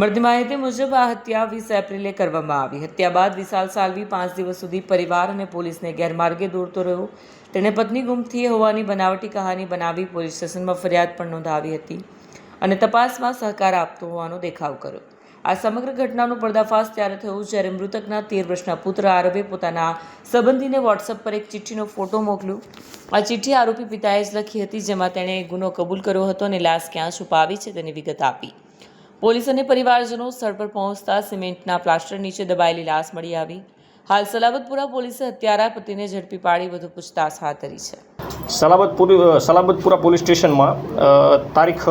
મળતી માહિતી મુજબ આ હત્યા 20 એપ્રિલે કરવામાં આવી। હત્યા બાદ વિશાલ સાલ્વી 5 દિવસ સુધી પરિવાર અને પોલીસને ગેરમાર્ગે દોરતો રહ્યો। તેણે પત્ની ગુમ થઈ હોવાની બનાવટી કહાની બનાવી પોલીસ સ્ટેશનમાં ફરિયાદ પણ નોંધાવી હતી અને તપાસમાં સહકાર આપતો હોવાનો દેખાવ કર્યો। આ સમગ્ર ઘટનાનો પર્દાફાશ ત્યારે થયો જ્યારે મૃતકના 13 વર્ષના પુત્ર આરવે પોતાના સંબંધીને વોટ્સએપ પર એક ચિઠ્ઠીનો ફોટો મોકલ્યો। આ ચિઠ્ઠી આરોપી પિતાએ જ લખી હતી, જેમાં તેણે ગુનો કબૂલ કર્યો હતો અને લાશ ક્યાં છુપાવી છે તેની વિગત આપી। પોલીસ અને પરિવારજનો સ્થળ પર પહોંચતા સિમેન્ટના પ્લાસ્ટર નીચે દબાયેલી લાશ મળી આવી। હાલ સલાબતપુરા પોલીસે હત્યારા પતિને ઝડપી પાડી વધુ પૂછતાછ હાથ ધરી છે। સલાબતપુરા પોલીસ સ્ટેશનમાં તારીખ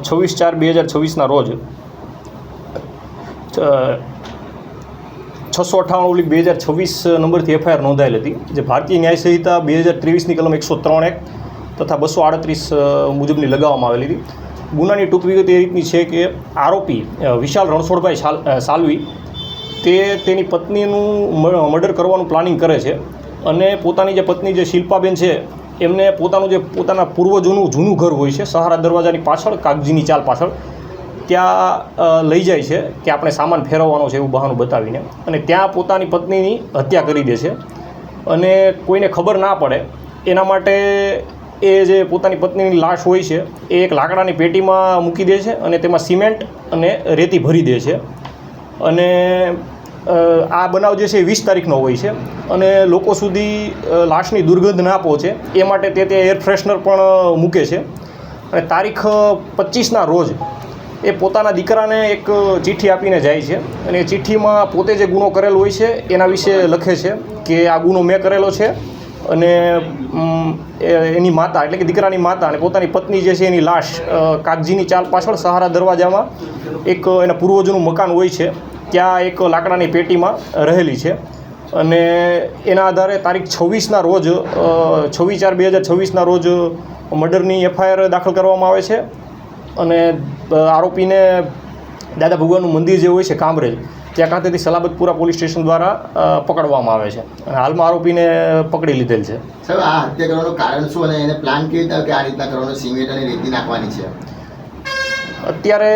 26/4/2024ના રોજ 658/2026 નંબરથી એફઆઈઆર નોંધાયેલ હતી, જે ભારતીય ન્યાય સંહિતા 2023ની કલમ 103(1) તથા 238 મુજબની લગાવવામાં આવેલી હતી। ગુનાની ટૂંક વિગત એ રીતની છે કે આરોપી વિશાલ રણછોડભાઈ સાલ્વી તે તેની પત્નીનું મર્ડર કરવાનું પ્લાનિંગ કરે છે અને પોતાની જે પત્ની જે શિલ્પાબેન છે એમને પોતાના પૂર્વજોનું ઘર હોય છે સહારા દરવાજાની પાછળ, કાગજીની ચાલ પાછળ, ત્યાં લઈ જાય છે કે આપણે સામાન ફેરવવાનો છે એવું બહાનું બતાવીને, અને ત્યાં પોતાની પત્નીની હત્યા કરી દે છે અને કોઈને ખબર ના પડે એના માટે એ જે પોતાની પત્નીની લાશ હોય છે એ એક લાકડાની પેટીમાં મૂકી દે છે અને તેમાં સિમેન્ટ અને રેતી ભરી દે છે। અને આ બનાવ જે છે એ 20 તારીખનો હોય છે અને લોકો સુધી લાશની દુર્ગંધ ના પહોંચે એ માટે તે એર ફ્રેશનર પણ મૂકે છે। અને તારીખ 25ના રોજ એ પોતાના દીકરાને એક ચિઠ્ઠી આપીને જાય છે અને એ ચિઠ્ઠીમાં પોતે જે ગુનો કરેલો હોય છે એના વિશે લખે છે કે આ ગુનો મેં કરેલો છે અને એની માતા એટલે કે દીકરાની માતા અને પોતાની પત્ની જે છે એની લાશ કાગજીની ચાલ પાછળ સહારા દરવાજામાં એક એના પૂર્વજોનું મકાન હોય છે ત્યાં એક લાકડાની પેટીમાં રહેલી છે। અને એના આધારે તારીખ 26ના રોજ 26/4/2026ના રોજ મર્ડરની એફઆઈઆર દાખલ કરવામાં આવે છે અને આરોપીને દાદા ભગવાનનું મંદિર જે હોય છે કામરેજ ત્યાં ખાતેથી સલાબતપુરા પોલીસ સ્ટેશન દ્વારા પકડવામાં આવે છે અને હાલમાં આરોપીને પકડી લીધેલ છે। સાહેબ, આ હત્યા કરવાનું કારણ શું અને એને પ્લાન કેવી રીતે કે આ રીતના કરવાનો, સિમેન્ટ અને રેતી નાખવાની છે? અત્યારે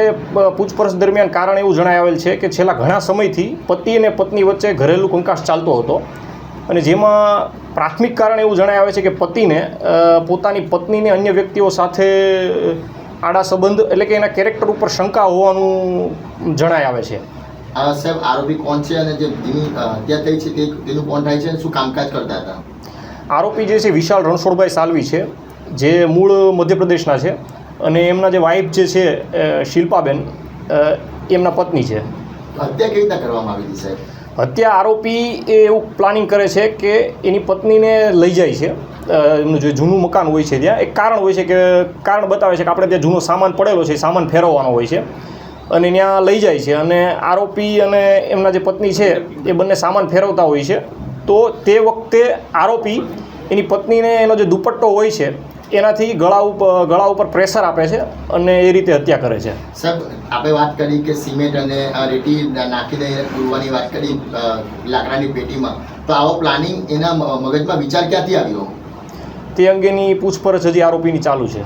પૂછપરછ દરમિયાન કારણ એવું જણાય આવેલ છે કે છેલ્લા ઘણા સમયથી પતિ અને પત્ની વચ્ચે ઘરેલું કંકાસ ચાલતો હતો અને જેમાં પ્રાથમિક કારણ એવું જણાય આવે છે કે પતિને પોતાની પત્નીને અન્ય વ્યક્તિઓ સાથે આડા સંબંધ એટલે કે એના કેરેક્ટર ઉપર શંકા હોવાનું જણાય આવે છે। સાહેબ, આરોપી કોણ છે અને જે હત્યા થઈ છે તેનું કોણ થાય છે અને શું કામકાજ કરતા હતા? આરોપી જે છે વિશાલ રણછોડભાઈ સાલ્વી છે, જે મૂળ મધ્યપ્રદેશના છે અને એમના જે વાઇફ જે છે શિલ્પાબેન એમના પત્ની છે। હત્યા કેવી રીતે કરવામાં આવી હતી સાહેબ? હત્યા આરોપી એ એવું પ્લાનિંગ કરે છે કે એની પત્નીને લઈ જાય છે, એમનું જે જૂનું મકાન હોય છે ત્યાં એક કારણ હોય છે કે કારણ બતાવે છે કે આપણે ત્યાં જૂનો સામાન પડેલો છે, સામાન ફેરવવાનો હોય છે અને ત્યાં લઈ જાય છે અને આરોપી અને એમના જે પત્ની છે એ બંને સામાન ફેરવતા હોય છે। તો તે વખતે આરોપી એની પત્નીને એનો જે દુપટ્ટો હોય છે એનાથી ગળા ઉપર પ્રેશર આપે છે અને એ રીતે હત્યા કરે છે। સાહેબ, આપણે વાત કરી કે સિમેન્ટ અને રેતી નાખીને પૂરવાની વાત કરી લાકડાની પેટીમાં, તો આવો પ્લાનિંગ એના મગજમાં વિચાર ક્યાંથી આવ્યો? તે અંગેની પૂછપરછ હજી આરોપીની ચાલુ છે।